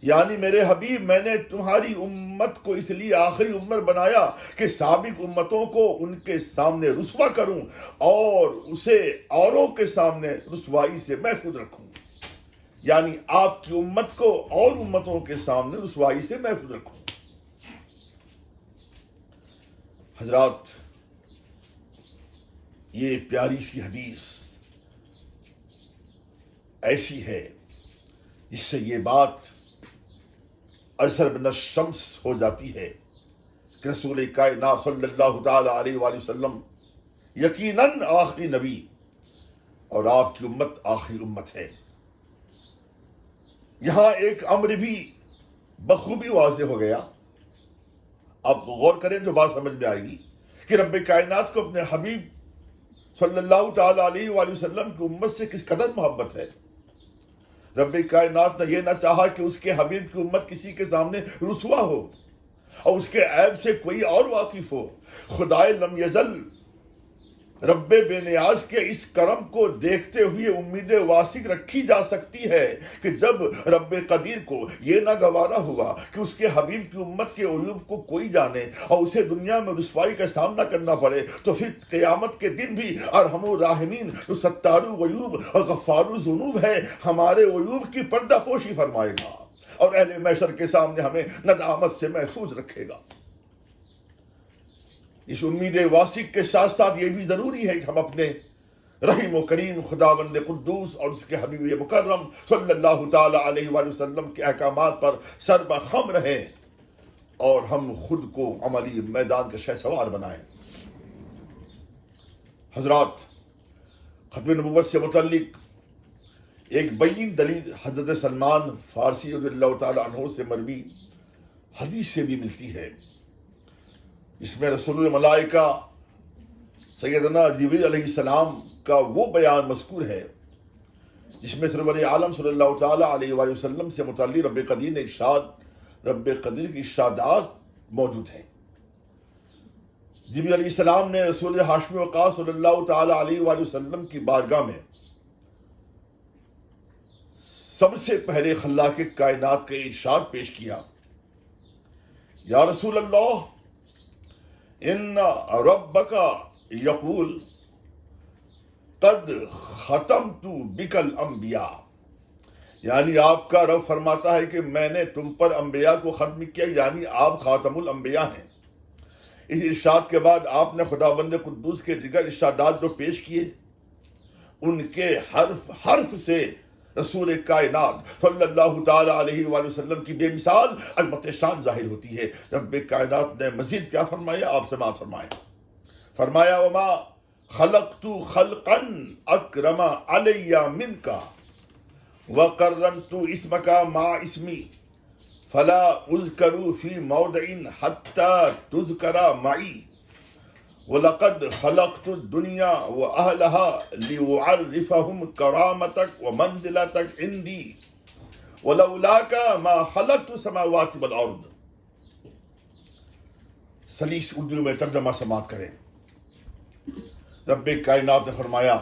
یعنی میرے حبیب میں نے تمہاری امت کو اس لیے آخری امت بنایا کہ سابق امتوں کو ان کے سامنے رسوا کروں اور اسے اوروں کے سامنے رسوائی سے محفوظ رکھوں. یعنی آپ کی امت کو اور امتوں کے سامنے رسوائی سے محفوظ رکھوں. حضرات یہ پیاری سی حدیث ایسی ہے جس سے یہ بات اثر بن الشمس ہو جاتی ہے کہ رسول کائنات صلی اللہ تعالی علیہ وآلہ وسلم یقیناً آخری نبی اور آپ کی امت آخری امت ہے. یہاں ایک امر بھی بخوبی واضح ہو گیا. آپ غور کریں جو بات سمجھ میں آئے گی کہ رب کائنات کو اپنے حبیب صلی اللہ تعالی علیہ وآلہ وسلم کی امت سے کس قدر محبت ہے. رب کائنات نے یہ نہ چاہا کہ اس کے حبیب کی امت کسی کے سامنے رسوا ہو اور اس کے عیب سے کوئی اور واقف ہو. خدائے لم یزل رب بے نیاز کے اس کرم کو دیکھتے ہوئے امید واثق رکھی جا سکتی ہے کہ جب رب قدیر کو یہ نہ گوارا ہوا کہ اس کے حبیب کی امت کے عیوب کو کوئی جانے اور اسے دنیا میں رسوائی کا سامنا کرنا پڑے، تو پھر قیامت کے دن بھی ارحم الراحمین جو ستار العیوب اور غفار الذنوب ہے ہمارے عیوب کی پردہ پوشی فرمائے گا اور اہل محشر کے سامنے ہمیں ندامت سے محفوظ رکھے گا. اس امید واثق کے ساتھ ساتھ یہ بھی ضروری ہے کہ ہم اپنے رحیم و کریم خداوند قدوس اور اس کے حبیب مکرم صلی اللہ تعالی علیہ وآلہ وسلم کے احکامات پر سربخم رہیں اور ہم خود کو عملی میدان کے شہسوار بنائیں. حضرات ختم نبوت سے متعلق ایک بین دلیل حضرت سلمان فارسی رضی اللہ تعالی عنہ سے مروی حدیث سے بھی ملتی ہے. اس میں رسول الملائکہ سیدنا جبریل علیہ السلام کا وہ بیان مذکور ہے جس میں سرور عالم صلی اللہ تعالی علیہ وآلہ وسلم سے متعلق رب قدیر نے رب قدیر کی ارشادات موجود ہیں. جبریل علیہ السلام نے رسول ہاشمی وقاص صلی اللہ تعالی علیہ وآلہ وسلم کی بارگاہ میں سب سے پہلے خلاق کائنات کا ارشاد پیش کیا، یا رسول اللہ ان ربک یقول قد ختمت بک الانبیاء. یعنی آپ کا رب فرماتا ہے کہ میں نے تم پر انبیاء کو ختم کیا، یعنی آپ خاتم الانبیاء ہیں. اس ارشاد کے بعد آپ نے خداوند قدوس کے دیگر ارشادات جو پیش کیے ان کے حرف حرف سے رسول کائنات صلی اللہ تعالی علیہ وآلہ وسلم کی بے مثال عظمت شان ظاہر ہوتی ہے۔ رب کائنات نے مزید کیا فرمایا؟ آپ سماعت فرمائیں۔ فرمایا وما خلقت خلقا اکرم علی منک وقرنت اسمک مع اسمی فلا اذکر فی موضع حتی تذکر معی وَلَقَدْ خَلَقْتُ الدُّنْيَا وَأَهْلَهَا لِيُعَرِّفَهُمْ كَرَامَتَكَ وَمَنْزِلَتَكَ عِنْدِي وَلَوْلَاكَ مَا خَلَقْتُ السَّمَاوَاتِ وَالْأَرْضَ۔ سلیس اردو میں ترجمہ سماعت کریں۔ رب کائنات نے فرمایا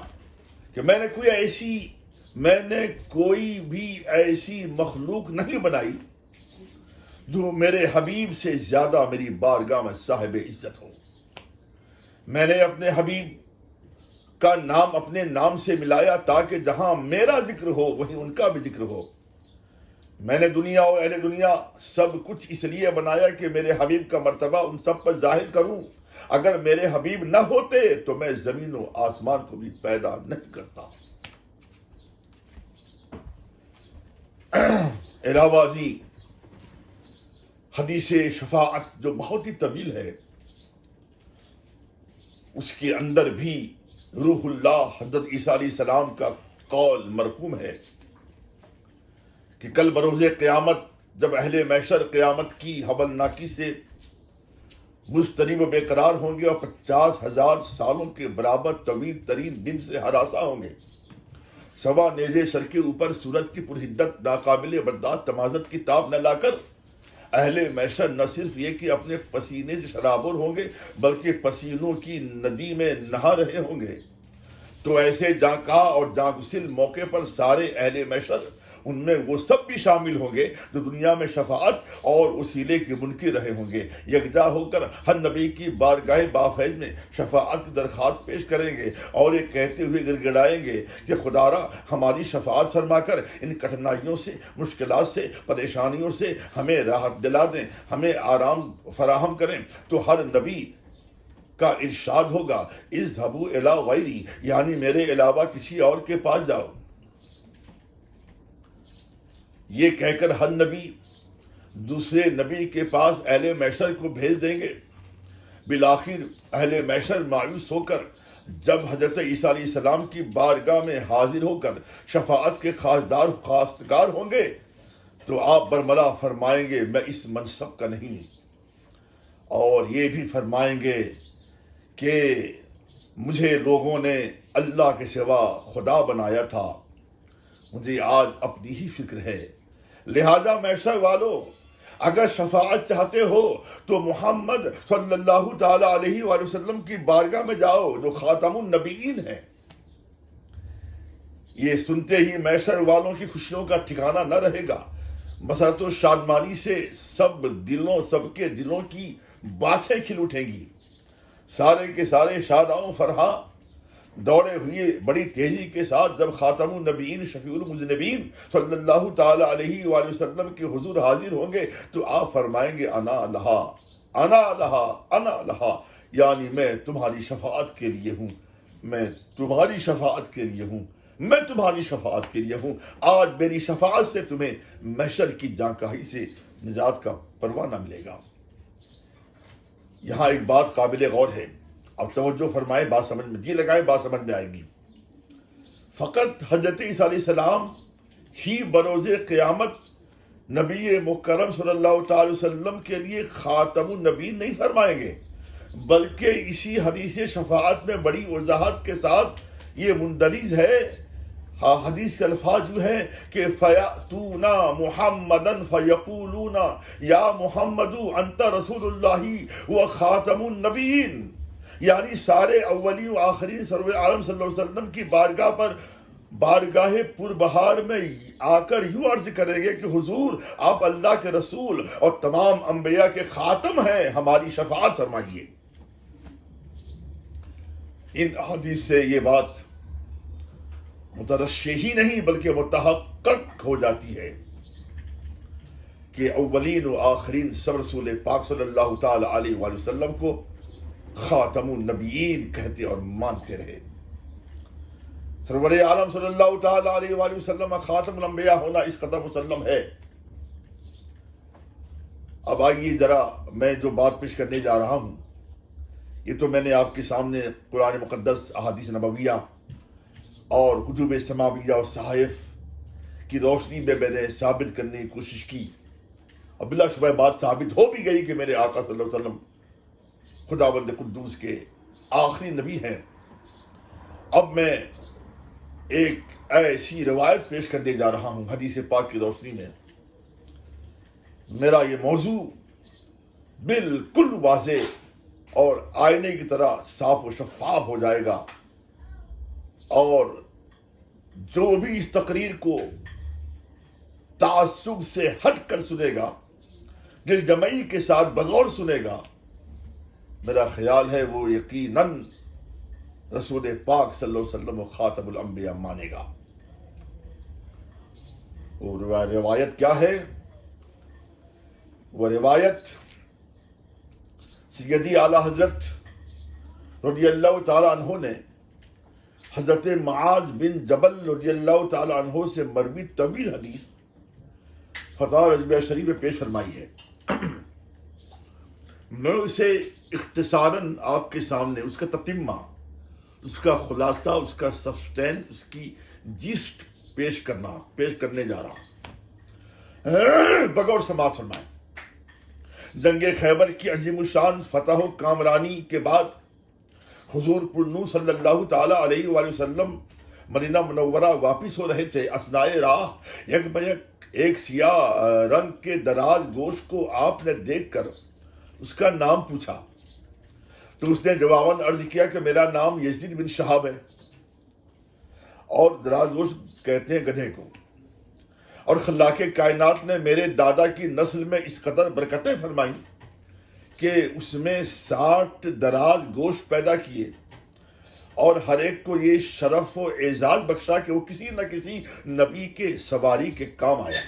کہ میں نے کوئی بھی ایسی مخلوق نہیں بنائی جو میرے حبیب سے زیادہ میری بارگاہ میں صاحب عزت ہو۔ میں نے اپنے حبیب کا نام اپنے نام سے ملایا تاکہ جہاں میرا ذکر ہو وہیں ان کا بھی ذکر ہو۔ میں نے دنیا اور اہل دنیا سب کچھ اس لیے بنایا کہ میرے حبیب کا مرتبہ ان سب پر ظاہر کروں۔ اگر میرے حبیب نہ ہوتے تو میں زمین و آسمان کو بھی پیدا نہیں کرتا۔ علاوہ ازیں حدیث شفاعت جو بہت ہی طویل ہے، اس کے اندر بھی روح اللہ حضرت عیسیٰ علیہ السلام کا قول مرقوم ہے کہ کل بروز قیامت جب اہل محشر قیامت کی ہولناکی سے مضطرب و بے قرار ہوں گے اور 50,000 سالوں کے برابر طویل ترین دن سے ہراساں ہوں گے، سوا نیزے سر کے اوپر سورج کی پرحدت ناقابل برداشت تمازت کی تاب نہ لا کر اہل محشر نہ صرف یہ کہ اپنے پسینے سے شرابور ہوں گے بلکہ پسینوں کی ندی میں نہا رہے ہوں گے۔ تو ایسے جاں اور جاں گسل موقع پر سارے اہل محشر، ان میں وہ سب بھی شامل ہوں گے جو دنیا میں شفاعت اور وسیلے کے منکر رہے ہوں گے، یکجا ہو کر ہر نبی کی بارگاہ بافیض میں شفاعت کی درخواست پیش کریں گے اور یہ کہتے ہوئے گڑگڑائیں گے کہ خدارا ہماری شفاعت فرما کر ان کٹھنائیوں سے، مشکلات سے، پریشانیوں سے ہمیں راحت دلا دیں، ہمیں آرام فراہم کریں۔ تو ہر نبی کا ارشاد ہوگا اذهبوا الی غیری، یعنی میرے علاوہ کسی اور کے پاس جاؤ۔ یہ کہہ کر ہر نبی دوسرے نبی کے پاس اہل محشر کو بھیج دیں گے۔ بالآخر اہل محشر مایوس ہو کر جب حضرت عیسیٰ علیہ السلام کی بارگاہ میں حاضر ہو کر شفاعت کے خواستگار ہوں گے تو آپ برملا فرمائیں گے میں اس منصب کا نہیں، اور یہ بھی فرمائیں گے کہ مجھے لوگوں نے اللہ کے سوا خدا بنایا تھا، مجھے آج اپنی ہی فکر ہے۔ لہذا محشر والو، اگر شفاعت چاہتے ہو تو محمد صلی اللہ تعالی علیہ وآلہ وسلم کی بارگاہ میں جاؤ جو خاتم النبیین ہیں۔ یہ سنتے ہی محشر والوں کی خوشیوں کا ٹھکانہ نہ رہے گا، مسرت و شادمانی سے سب کے دلوں کی باتیں کھل اٹھیں گی۔ سارے کے سارے شاداں و فرحاں دوڑے ہوئے بڑی تیزی کے ساتھ جب خاتم النبیین شفیع المذنبین صلی اللہ تعالی علیہ وآلہ وسلم کے حضور حاضر ہوں گے تو آپ فرمائیں گے انا لہا انا لہا انا لہا، یعنی میں تمہاری شفاعت کے لیے ہوں، میں تمہاری شفاعت کے لیے ہوں، میں تمہاری شفاعت کے لیے ہوں۔ آج میری شفاعت سے تمہیں محشر کی جانکاہی سے نجات کا پروانہ ملے گا۔ یہاں ایک بات قابل غور ہے، اب توجہ فرمائیں، بات سمجھ میں جی لگائیں، بات سمجھ میں آئے گی۔ فقط حضرت عیسیٰ علیہ السلام ہی بروز قیامت نبی مکرم صلی اللہ تعالی وسلم کے لیے خاتم النبیین نہیں فرمائیں گے، بلکہ اسی حدیث شفاعت میں بڑی وضاحت کے ساتھ یہ مندرج ہے۔ حدیث کے الفاظ جو ہیں کہ فَيَأْتُونَ مُحَمَّدًا فَيَقُولُونَ یا محمد انت رسول اللہ وخاتم النبیین، یعنی سارے اولین و آخرین سرور عالم صلی اللہ علیہ وسلم کی بارگاہ پر بارگاہ پر بہار میں آ کر یوں عرض کریں گے کہ حضور آپ اللہ کے رسول اور تمام انبیاء کے خاتم ہیں، ہماری شفاعت فرمائیے۔ ان حدیث سے یہ بات مترشح ہی نہیں بلکہ متحقق ہو جاتی ہے کہ اولین و آخرین سب رسول پاک صلی اللہ تعالی علیہ وآلہ وسلم کو خاتم النبیین کہتے اور مانتے رہے۔ سرور عالم صلی اللہ تعالیٰ علیہ وآلہ وسلم خاتم الانبیاء ہونا اس قدر مسلم ہے۔ اب آئیے ذرا میں جو بات پیش کرنے جا رہا ہوں، یہ تو میں نے آپ کے سامنے قرآن مقدس، احادیث نبویہ اور کتب سماویہ اور صحائف کی روشنی میں نے ثابت کرنے کی کوشش کی، اور بلا شبہ بات ثابت ہو بھی گئی کہ میرے آقا صلی اللہ علیہ وسلم خداوند قدوس کے آخری نبی ہیں۔ اب میں ایک ایسی روایت پیش کرنے جا رہا ہوں حدیث پاک کی روشنی میں۔ میرا یہ موضوع بالکل واضح اور آئینے کی طرح صاف و شفاف ہو جائے گا، اور جو بھی اس تقریر کو تعصب سے ہٹ کر سنے گا، دل جمعی کے ساتھ بغور سنے گا، میرا خیال ہے وہ یقیناً رسول پاک صلی اللہ علیہ وسلم و خاتم الانبیاء مانے گا۔ وہ روایت کیا ہے؟ وہ روایت سیدی اعلیٰ حضرت رضی اللہ تعالیٰ عنہ نے حضرت معاذ بن جبل رضی اللہ تعالیٰ عنہ سے مروی طویل حدیث فتح رضویہ شریف میں پیش فرمائی ہے۔ میں اسے اختصاراً آپ کے سامنے اس کا تتمہ، اس کا خلاصہ، اس کا سبسٹینس، اس کی جسٹ پیش کرنے جا رہا ہوں۔ بغور سماعت فرمائیں۔ جنگ خیبر کی عظیم الشان فتح و کامرانی کے بعد حضور پرنور صلی اللہ تعالیٰ علیہ وآلہ وسلم مدینہ منورہ واپس ہو رہے تھے۔ اثناء راہ یک بیک ایک سیاہ رنگ کے دراز گوش کو آپ نے دیکھ کر اس کا نام پوچھا، تو اس نے جواباً عرض کیا کہ میرا نام یزید بن شہاب ہے، اور دراز گوش کہتے ہیں گدھے کو، اور خلاق کائنات نے میرے دادا کی نسل میں اس قدر برکتیں فرمائیں کہ اس میں 60 دراز گوشت پیدا کیے، اور ہر ایک کو یہ شرف و اعزاز بخشا کہ وہ کسی نہ کسی نبی کے سواری کے کام آیا۔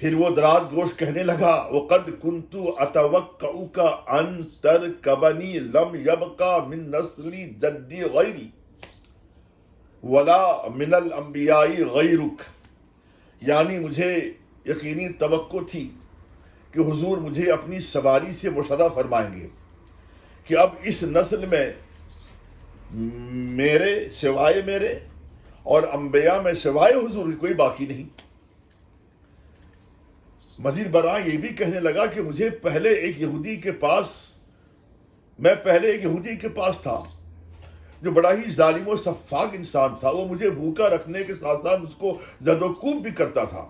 پھر وہ دراز گوشت کہنے لگا، وَقَدْ كُنْتُ أَتَوَقَّعُكَ أَن تَرْكَبَنِي لَمْ يَبْقَ مِن نَسْلِ جَدِّي غَيْرِي وَلَا مِنَ الْأَنْبِيَاءِ غَيْرُكَ، یعنی مجھے یقینی توقع تھی کہ حضور مجھے اپنی سواری سے مشرف فرمائیں گے کہ اب اس نسل میں میرے سوائے میرے اور انبیاء میں سوائے حضور کی کوئی باقی نہیں۔ مزید برآں یہ بھی کہنے لگا کہ میں پہلے ایک یہودی کے پاس تھا جو بڑا ہی ظالم و سفاک انسان تھا، وہ مجھے بھوکا رکھنے کے ساتھ ساتھ مجھ کو زد و کوب بھی کرتا تھا۔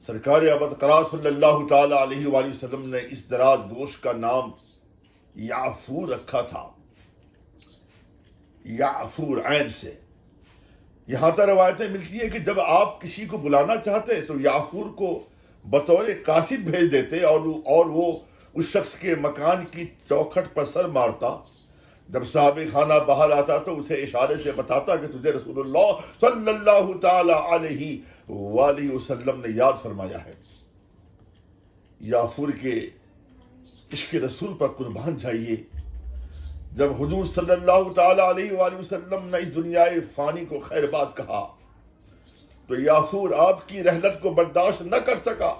سرکار ابدقرار صلی اللہ تعالیٰ علیہ وآلہ وسلم نے اس دراز گوشت کا نام یعفور رکھا تھا، یعفور عین سے۔ یہاں تک روایتیں ملتی ہیں کہ جب آپ کسی کو بلانا چاہتے تو یعفور کو بطور قاصد بھیج دیتے، اور وہ اس شخص کے مکان کی چوکھٹ پر سر مارتا۔ جب صاحب خانہ باہر آتا تو اسے اشارے سے بتاتا کہ تجھے رسول اللہ صلی اللہ تعالی علیہ وآلہ وسلم نے یاد فرمایا ہے۔ یعفور کے عشق رسول پر قربان جائیے، جب حضور صلی اللہ تعالی علیہ وآلہ وسلم نے اس دنیا فانی کو خیر بات کہا تو یعفور آپ کی رحلت کو برداشت نہ کر سکا،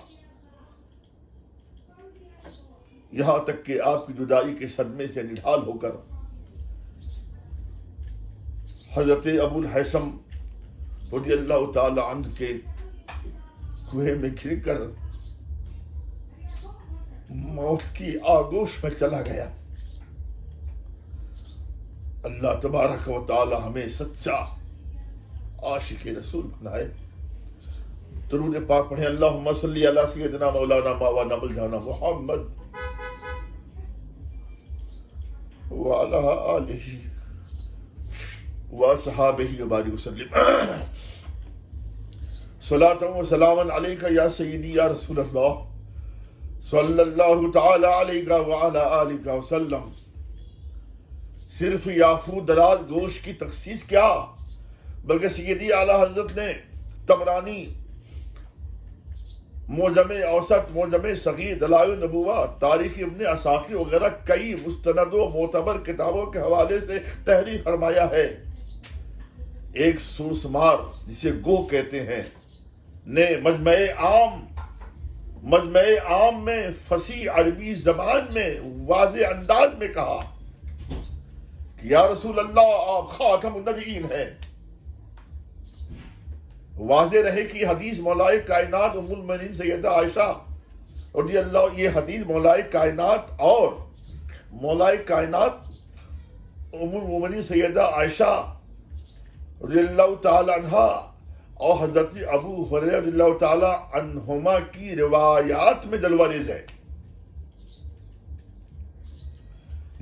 یہاں تک کہ آپ کی جدائی کے صدمے سے نڈھال ہو کر حضرت ابو الحیثم رضی اللہ تعالی عنہ کے کنویں میں گر کر موت کی آغوش میں چلا گیا۔ اللہ تبارک و تعالی ہمیں سچا عاشق رسول بنائے۔ درود پاک پڑھیں، اللہم صلی علی سیدنا مولانا مولانا ملجانا محمد وعلی آلہ وصحابہ وبارک وسلم۔ صلاۃ و سلاما علیک یا سیدی یا رسول اللہ صلی اللہ تعالی علیہ وعلی آلہ وسلم۔ صرف یعفور دراز گوشت کی تخصیص کیا، بلکہ سیدی اعلیٰ حضرت نے طبرانی موجم اوسط، موجم صغیر، دلائل النبوہ، تاریخ ابن عساکر وغیرہ کئی مستند و معتبر کتابوں کے حوالے سے تحریر فرمایا ہے۔ ایک سوسمار جسے گو کہتے ہیں نے مجمع عام میں فصیح عربی زبان میں واضح انداز میں کہا کہ یا رسول اللہ آپ خاتم النبیین ہیں۔ واضح رہے کہ حدیث مولائے کائنات ام المؤمنین سیدہ عائشہ رضی اللہ، یہ حدیث مولائے کائنات اور مولائے کائنات ام المؤمنین سیدہ عائشہ رضی اللہ تعالی عنہا اور حضرت ابو ہریرہ رضی اللہ تعالی عنہما کی روایات میں جلوہ ریز ہے،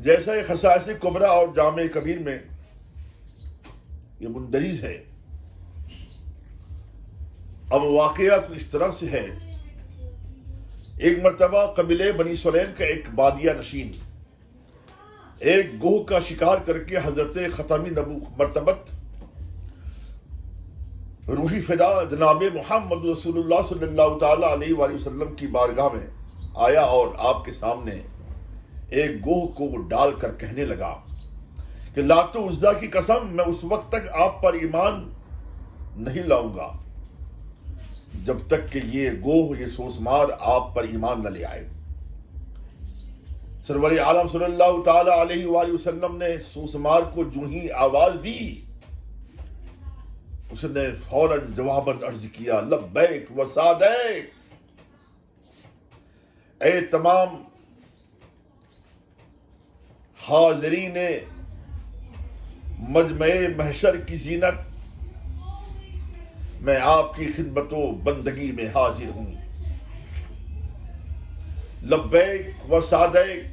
جیسا یہ خصائص کبریٰ اور جامع کبیر میں یہ مندرج ہے۔ اب واقعہ اس طرح سے ہے، ایک مرتبہ قبیلے بنی سلیم کا ایک بادیہ نشین ایک گوہ کا شکار کر کے حضرت ختمی مرتبت روحی فدا جناب محمد رسول اللہ صلی اللہ تعالی علیہ وآلہ وسلم کی بارگاہ میں آیا اور آپ کے سامنے ایک گوہ کو ڈال کر کہنے لگا کہ لات و عزیٰ کی قسم میں اس وقت تک آپ پر ایمان نہیں لاؤں گا جب تک کہ یہ گوہ، یہ سوسمار آپ پر ایمان نہ لے آئے۔ سرور عالم صلی اللہ تعالی علیہ وآلہ وسلم نے سوسمار کو جو ہی آواز دی، اس نے فوراً جواباً عرض کیا لبیک و سعدیک، اے تمام حاضرین مجمع محشر کی زینت، میں آپ کی خدمت و بندگی میں حاضر ہوں۔ لبیک و سعدیک،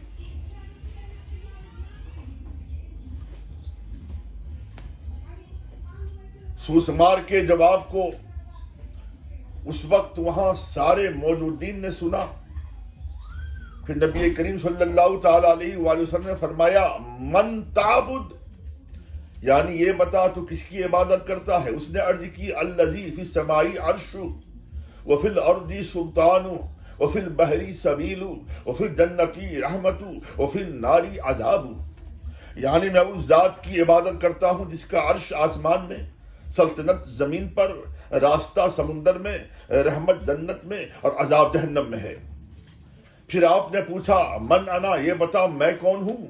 سوسمار کے جواب کو اس وقت وہاں سارے موجودین نے سنا۔ پھر نبی کریم صلی اللہ تعالی علیہ وآلہ وسلم نے فرمایا من تعبد، یعنی یہ بتا تو کس کی عبادت کرتا ہے؟ اس نے عرض کی الذی فی السماء عرش وفی الارض سلطان وفی البحر سبیل وفی الجنۃ رحمت وفی النار عذاب، یعنی میں اس ذات کی عبادت کرتا ہوں جس کا عرش آسمان میں، سلطنت زمین پر، راستہ سمندر میں، رحمت جنت میں اور عذاب جہنم میں ہے۔ پھر آپ نے پوچھا من انا، یہ بتا میں کون ہوں؟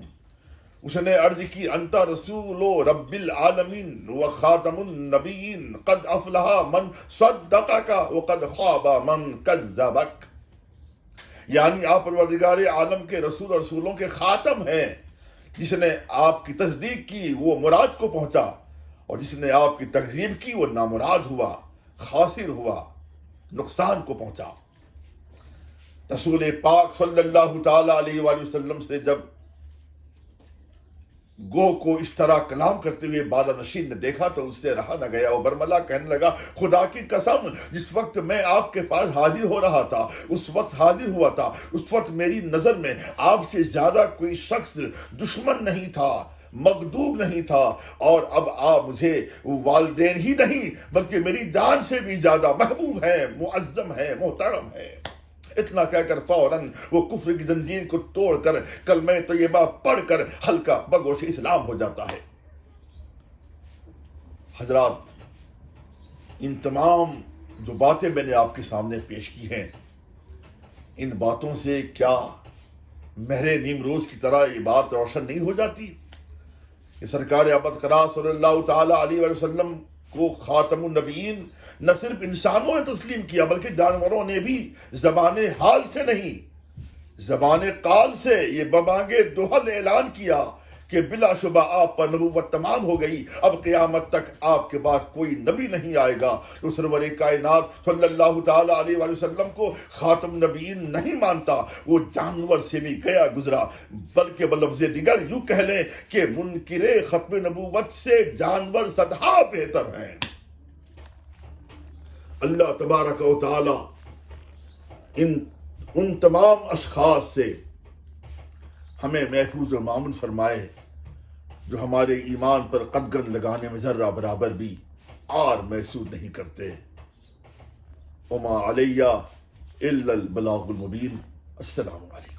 اس نے عرض کی انت رسول رب العالمین و خاتم النبیین قد افلح من صدقک وقد خاب من کذبک، یعنی آپ پروردگار عالم کے رسول اور رسولوں کے خاتم ہیں، جس نے آپ کی تصدیق کی وہ مراد کو پہنچا اور جس نے آپ کی تکذیب کی وہ نامراد ہوا، خاسر ہوا، نقصان کو پہنچا۔ رسول پاک صلی اللہ تعالی علیہ وآلہ وسلم سے جب گو کو اس طرح کلام کرتے ہوئے بادہ نشین نے دیکھا تو اس سے رہا نہ گیا، وہ برملا کہنے لگا خدا کی قسم جس وقت میں آپ کے پاس حاضر ہو رہا تھا، اس وقت حاضر ہوا تھا، اس وقت میری نظر میں آپ سے زیادہ کوئی شخص دشمن نہیں تھا، مغضوب نہیں تھا، اور اب آپ مجھے والدین ہی نہیں بلکہ میری جان سے بھی زیادہ محبوب ہیں، معظم ہیں، محترم ہیں۔ اتنا کہہ کر فوراً وہ کفر کی زنجیر کو توڑ کر کلمہ طیبہ پڑھ کر ہلکا بگوش اسلام ہو جاتا ہے۔ حضرات، ان تمام جو باتیں میں نے آپ کے سامنے پیش کی ہیں، ان باتوں سے کیا مہر نیم روز کی طرح یہ بات روشن نہیں ہو جاتی کہ سرکار ابد قرار صلی اللہ تعالی علیہ وسلم کو خاتم النبیین نہ صرف انسانوں نے تسلیم کیا بلکہ جانوروں نے بھی زبان حال سے نہیں، زبان قال سے یہ ببانگ دہل اعلان کیا کہ بلا شبہ آپ پر نبوت تمام ہو گئی، اب قیامت تک آپ کے بعد کوئی نبی نہیں آئے گا۔ تو سرور کائنات صلی اللہ تعالی علیہ وآلہ وسلم کو خاتم نبیین نہیں مانتا، وہ جانور سے بھی گیا گزرا، بلکہ بلفظ دیگر یوں کہہ لیں کہ منکر ختم نبوت سے جانور صدہا بہتر ہیں۔ اللہ تبارک و تعالی ان تمام اشخاص سے ہمیں محفوظ و معمون فرمائے جو ہمارے ایمان پر قدغن لگانے میں ذرہ برابر بھی آر محسوس نہیں کرتے۔ وما علیہ الا البلاغ المبین۔ السلام علیکم۔